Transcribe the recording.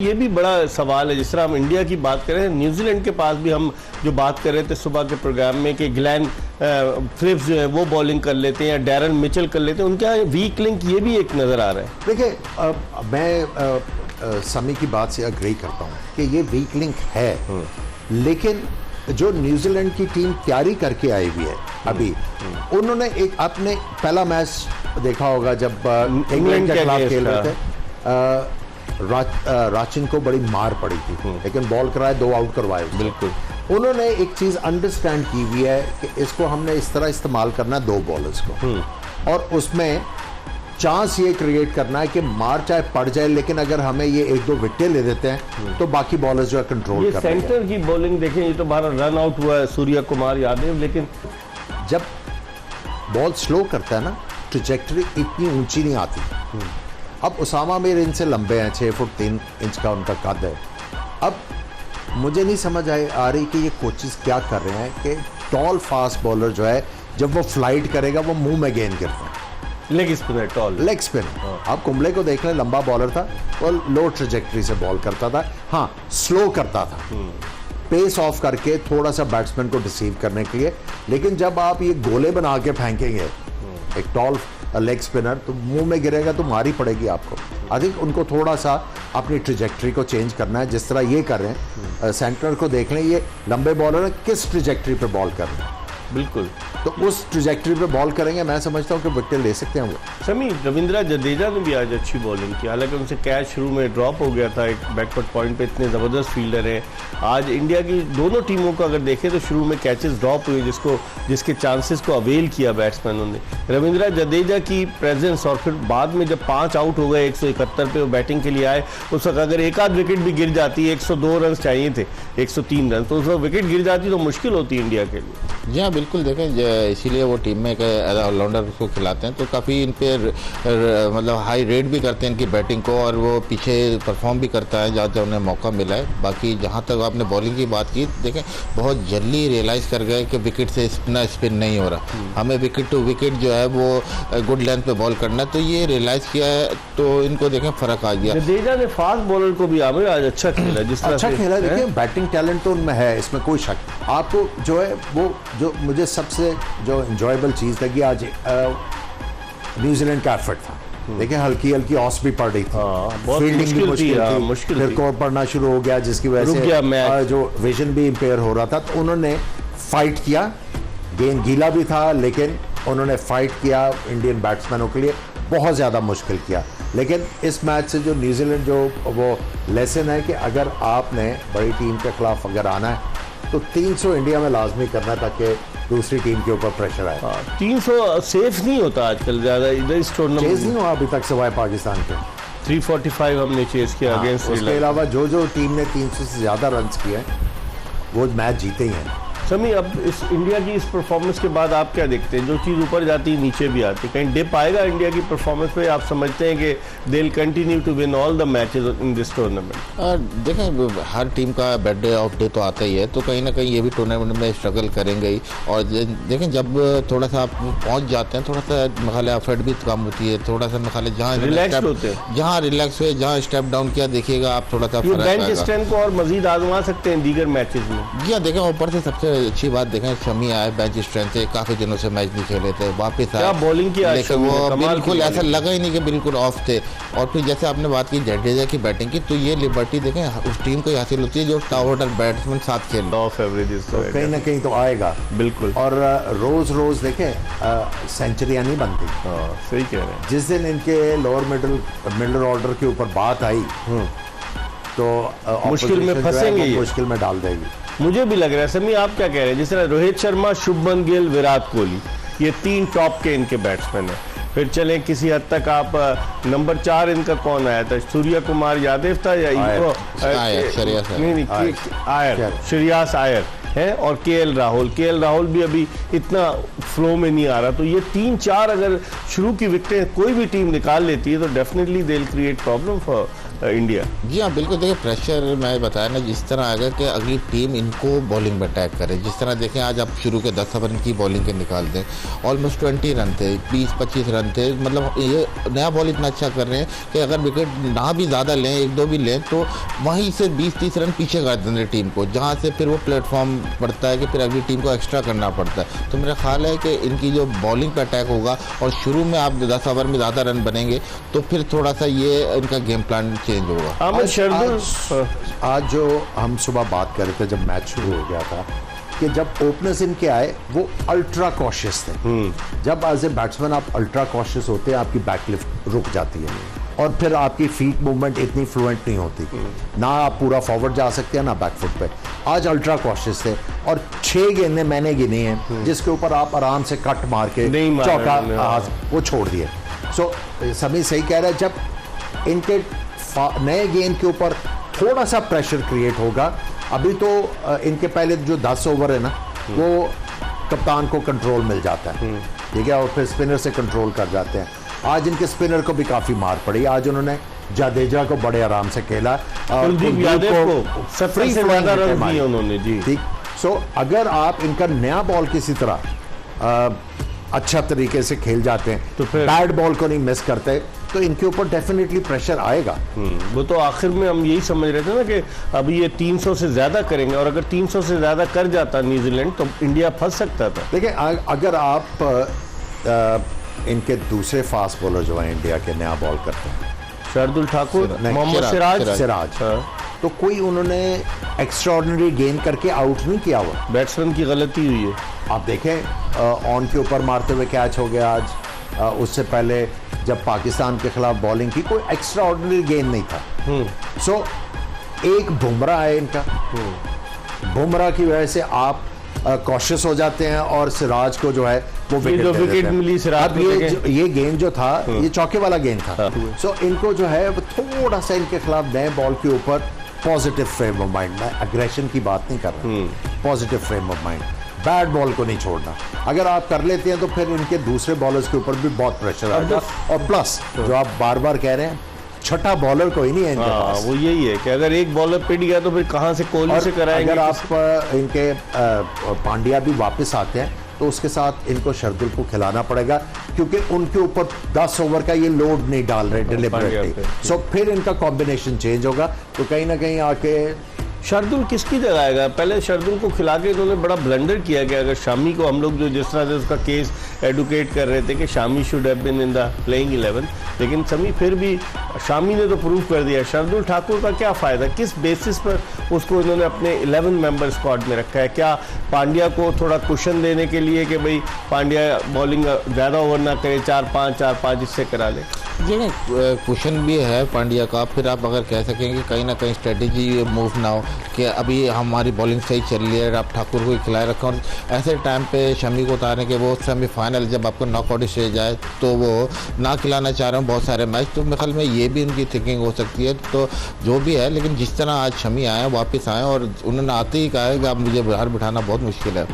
ये भी बड़ा सवाल है। जिस तरह हम इंडिया की बात करें, न्यूजीलैंड के पास भी हम जो बात कर रहे थे सुबह के प्रोग्राम में कि ग्लेन फिलिप्स जो है वो बॉलिंग कर लेते हैं या डैरन मिचेल कर लेते हैं, उनका वीक लिंक ये भी एक नज़र आ रहा है। देखिए मैं समी की बात से अग्री करता हूँ कि ये वीक लिंक है, लेकिन जो न्यूजीलैंड की टीम तैयारी करके आई हुई है अभी, उन्होंने एक अपने पहला मैच देखा होगा जब इंग्लैंड के खिलाफ खेल रहे थे, राचिन को बड़ी मार पड़ी थी, लेकिन बॉल कराए, 2 आउट करवाए। बिल्कुल, उन्होंने एक चीज अंडरस्टैंड की हुई है कि इसको हमने इस तरह इस्तेमाल करना है 2 बॉलर्स को, और उसमें चांस ये क्रिएट करना है कि मार चाहे पड़ जाए, लेकिन अगर हमें ये 1-2 विकेट ले देते हैं तो बाकी बॉलर्स जो है कंट्रोल कर लेंगे। सेंटर की बॉलिंग देखें, ये तो बाहर रन आउट हुआ है सूर्य कुमार यादव, लेकिन जब बॉल स्लो करता है ना, ट्रैजेक्टरी इतनी ऊंची नहीं आती। अब उसामा मीर इनसे लंबे हैं, 6 फुट 3 इंच का उनका कद है। अब मुझे नहीं समझ आ रही कि ये कोचेस क्या कर रहे हैं कि टॉल फास्ट बॉलर जो है जब वो फ्लाइट करेगा वो मुंह में गेंद गिरता है। Leg spinner, tall leg spin. आप कुंबले को देख लें, लंबा बॉलर था और लो ट्रैजेक्टरी से बॉल करता था, हाँ स्लो करता था, पेस ऑफ करके थोड़ा सा बैट्समैन को डिसीव करने के लिए। लेकिन जब आप ये गोले बना के फेंकेंगे एक टॉल लेग स्पिनर, तो मुंह में गिरेगा तो मारी पड़ेगी आपको। आई थिंक उनको थोड़ा सा अपनी ट्रैजेक्टरी को चेंज करना है, जिस तरह ये कर रहे हैं। सेंटर को देख लें, ये लंबे बॉलर किस ट्रैजेक्टरी पे बॉल कर रहे हैं, बिल्कुल, तो उस ट्रैजेक्टरी पे बॉल करेंगे, मैं समझता हूँ कि विकेट ले सकते हैं वो। समी, रविंद्र जडेजा ने भी आज अच्छी बॉलिंग की, हालांकि उनसे कैच शुरू में ड्रॉप हो गया था एक बैकवर्ड पॉइंट पे, इतने ज़बरदस्त फील्डर हैं। आज इंडिया की दोनों टीमों को अगर देखें तो शुरू में कैचेस ड्रॉप हुए, जिसके चांसेस को अवेल किया बैट्समैनों ने। रविंद्र जडेजा की प्रेजेंस, और फिर बाद में जब 5 आउट हो गए 171 पे वो बैटिंग के लिए आए, उस वक्त अगर एक आध विकेट भी गिर जाती, 102 रन चाहिए थे, 103 रन, तो उस वक्त विकेट गिर जाती तो मुश्किल होती इंडिया के लिए। जी हाँ, बिल्कुल, देखें इसीलिए वो टीम में एज ऑलराउंडर को खिलाते हैं, तो काफ़ी इन पे मतलब हाई रेट भी करते हैं इनकी बैटिंग को, और वो पीछे परफॉर्म भी करता है जहाँ जहाँ उन्हें मौका मिला है। बाकी जहाँ तक आपने बॉलिंग की बात की, देखें बहुत जल्दी रियलाइज़ कर गए कि विकेट से स्पिन नहीं हो रहा, हमें विकेट टू विकेट जो है वो गुड लेंथ पे बॉल करना है, तो ये रियलाइज़ किया है, तो इनको देखें फ़र्क आ गया। जडेजा ने फास्ट बॉलर को भी आज अच्छा खेला, जिस तरह अच्छा खेला। देखिए बैटिंग टैलेंट तो उनमें है, इसमें कोई शक। आपको जो है वो जो मुझे सबसे जो इंजॉयबल चीज़ लगी आज न्यूजीलैंड का एफर्ट था। देखिए हल्की हल्की ऑस भी पड़ रही थी, फील्डिंग भी मुश्किल थी, फिर कोर पड़ना शुरू हो गया, जिसकी वजह से जो विजन भी इम्पेयर हो रहा था। तो उन्होंने फाइट किया, गेंद गीला भी था, लेकिन उन्होंने फाइट किया, इंडियन बैट्समैनों के लिए बहुत ज़्यादा मुश्किल किया। लेकिन इस मैच से जो न्यूजीलैंड जो वो लेसन है कि अगर आपने बड़ी टीम के खिलाफ अगर आना है तो 300 इंडिया में लाजमी करना है, ताकि दूसरी टीम के ऊपर प्रेशर आए। 300 सेफ नहीं होता आजकल ज़्यादा इधर इस टूर्नामेंट, चेज नहीं हुआ अभी तक सिवाय पाकिस्तान के। 345 हमने चेज किया अगेंस्ट श्रीलंका। उसके अलावा जो टीम ने 300 से ज़्यादा रन किए हैं वो मैच जीते ही हैं। समी, अब इस इंडिया की इस परफॉर्मेंस के बाद आप क्या देखते हैं? जो चीज़ ऊपर जाती है नीचे भी आती है, कहीं डिप आएगा इंडिया की परफॉर्मेंस पे? आप समझते हैं कि they will continue to win all the matches in this tournament? देखें हर टीम का बैड डे ऑफ डे तो आता ही है, तो कहीं ना कहीं ये भी टूर्नामेंट में स्ट्रगल करेंगे ही। और देखें जब थोड़ा सा आप पहुँच जाते हैं, थोड़ा सा मखाले एफर्ट भी कम होती है, थोड़ा सा मखाले जहाँ रिलैक्स होते हैं, जहाँ रिलैक्स हुए, जहाँ स्टेप डाउन किया, देखिएगा आप थोड़ा सा बेंच स्ट्रेंथ को और मजीद आजमा सकते हैं दीगर मैचेस में। जी हाँ, देखें ऊपर से सबसे अच्छी बात देखें शमी आए बेंच स्ट्रेंथ से, काफी दिनों से मैच नहीं खेले थे, वापस आए, बॉलिंग की, लेकिन वो बिल्कुल ऐसा लगा ही नहीं कि बिल्कुल ऑफ थे। और फिर जैसे आपने बात की जडेजा की बैटिंग की, तो ये लिबर्टी देखें उस टीम को हासिल होती है जो टॉप ऑर्डर बैट्समैन साथ खेल, ऑफ एवरेजेस तो कहीं ना कहीं तो आएगा। बिल्कुल, और रोज देखें सेंचुरियां नहीं बनती। सही कह रहे हैं। जिस दिन इनके लोअर मिडल ऑर्डर के ऊपर बात आई तो मुश्किल में फंसेंगे, मुश्किल में डाल देगी। मुझे भी लग रहा है। समी, आप क्या कह रहे हैं? जिस तरह रोहित शर्मा, शुभमन गिल, विराट कोहली, ये 3 टॉप के इनके बैट्समैन हैं। फिर चलें किसी हद तक आप नंबर 4 इनका कौन आया था? सूर्य कुमार यादव था या श्रेयस अय्यर है, और केएल राहुल भी अभी इतना फ्लो में नहीं आ रहा। तो ये 3-4 अगर शुरू की विकेटें कोई भी टीम निकाल लेती है तो definitely they will create problem for India? जी हाँ, बिल्कुल। देखिए, प्रेशर मैं बताया ना, जिस तरह आएगा कि अगली टीम इनको बॉलिंग में अटैक करे। जिस तरह देखें, आज आप शुरू के 10 ओवर की बॉलिंग के निकाल दें, ऑलमोस्ट 20 रन थे, 20-25 रन थे। मतलब ये नया बॉल इतना अच्छा कर रहे हैं कि अगर विकेट ना भी ज़्यादा लें, 1-2 भी लें, तो वहीं से 20-30 रन पीछे कर देंगे टीम को, जहाँ से फिर वो प्लेटफॉर्म पड़ता है कि फिर अगली टीम को एक्स्ट्रा करना पड़ता है। तो मेरा ख्याल है कि इनकी जो बॉलिंग पर अटैक होगा और शुरू में आप 10 ओवर में ज़्यादा रन बनेंगे, तो फिर थोड़ा सा ये इनका गेम प्लान चेंज होगा। आज जो हम सुबह बात कर रहे थे जब मैच शुरू हो गया था कि जब ओपनर्स इनके आए वो अल्ट्रा कॉशियस थे। जब एज ए बैट्समैन आप अल्ट्रा कॉशियस होते हैं, आपकी बैकलिफ्ट रुक जाती है और फिर आपकी फीट मूवमेंट इतनी फ्लुएंट नहीं होती, ना आप पूरा फॉरवर्ड जा सकते हैं ना बैक फुट पे। आज अल्ट्रा कॉशियस थे और 6 गेंदें मैंने गिनी हैं जिसके ऊपर आप आराम से कट मार के चौका वो छोड़ दिए। सो सभी सही कह रहा है, जब इनके नए गेंद के ऊपर थोड़ा सा प्रेशर क्रिएट होगा। अभी तो इनके पहले जो 10 ओवर है ना, वो कप्तान को कंट्रोल मिल जाता है, ठीक है, और फिर स्पिनर से कंट्रोल कर जाते हैं। आज इनके स्पिनर को भी काफी मार पड़ी। आज उन्होंने जाडेजा को बड़े आराम से खेला, कुलदीप यादव को 70 से ज्यादा रन दिए उन्होंने जी। ठीक। सो अगर आप इनका नया बॉल किसी तरह अच्छा तरीके से खेल जाते हैं तो फिर बैड बॉल को नहीं मिस करते, तो इनके ऊपर डेफिनेटली प्रेशर आएगा। वो तो आखिर में हम यही समझ रहे थे ना कि अभी ये 300 से ज्यादा करेंगे, और अगर 300 से ज्यादा कर जाता न्यूजीलैंड तो इंडिया फंस सकता था। देखिए, अगर आप इनके दूसरे फास्ट बॉलर जो है इंडिया के नया बॉल करते हैं, शार्दुल ठाकुर, मोहम्मद सिराज, तो कोई उन्होंने एक्स्ट्राऑर्डिनरी गेंद करके आउट नहीं किया हुआ। बैट्समैन की गलती हुई है। आप देखें, ऑन के ऊपर मारते हुए कैच हो गया आज। उससे पहले जब पाकिस्तान के खिलाफ बॉलिंग की, कोई एक्स्ट्राऑर्डिनरी गेंद नहीं था। सो एक बुमराह है इनका, बुमराह की वजह से आप कॉशियस हो जाते हैं और सिराज को जो है वो विकेट मिली सिराज को। ये गेंद जो था ये चौके वाला गेंद था। सो इनको जो है वो थोड़ा सा इनके खिलाफ नए बॉल के ऊपर पॉजिटिव फ्रेम ऑफ माइंड, मैं एग्रेशन की बात नहीं कर रहा, positive frame of mind, bad ball को नहीं छोड़ना। अगर आप कर लेते हैं तो फिर इनके दूसरे बॉलर्स के ऊपर भी बहुत प्रेशर आएगा। और प्लस जो आप बार बार कह रहे हैं, छठा बॉलर कोई नहीं है इनके पास। वो यही है कि अगर एक बॉलर पिट गया तो फिर कहां से कोहली से कराएंगे। अगर आप इनके पांड्या भी वापस आते हैं तो उसके साथ इनको शार्दुल को खिलाना पड़ेगा, क्योंकि उनके ऊपर 10 ओवर का ये लोड नहीं डाल रहे डिलिबरेटली। सो फिर इनका कॉम्बिनेशन चेंज होगा, तो कहीं ना कहीं आके शार्दुल किसकी जगह आएगा? पहले शार्दुल को खिला के इन्होंने बड़ा ब्लंडर किया गया। अगर शामी को हम लोग जो जिस तरह से उसका केस एडवोकेट कर रहे थे कि Shami should have been in the playing 11, लेकिन समी फिर भी शामी ने तो प्रूव कर दिया। शार्दुल ठाकुर का क्या फ़ायदा? किस बेसिस पर उसको इन्होंने अपने 11 मेंबर स्क्वाड में रखा है? क्या पांड्या को थोड़ा कुशन देने के लिए कि भाई पांड्या बॉलिंग ज़्यादा ओवर ना करे, 4-5 इससे करा ले? जी नहीं, क्वेश्चन भी है पांड्या का। फिर आप अगर कह सकें कि कहीं ना कहीं स्ट्रेटेजी मूव ना हो कि अभी हमारी बॉलिंग सही चल रही है, आप ठाकुर को ही खिलाए रखें और ऐसे टाइम पे शमी को उतारने के, वो सेमीफाइनल जब आपको नॉकआउट स्टेज आए तो वो ना खिलाना चाह रहे हैं बहुत सारे मैच। तो मेरे ख्याल में ये भी उनकी थिंकिंग हो सकती है। तो जो भी है, लेकिन जिस तरह आज शमी आए, वापस आए और उन्होंने आते ही कहा है कि अब मुझे बाहर बिठाना बहुत मुश्किल है।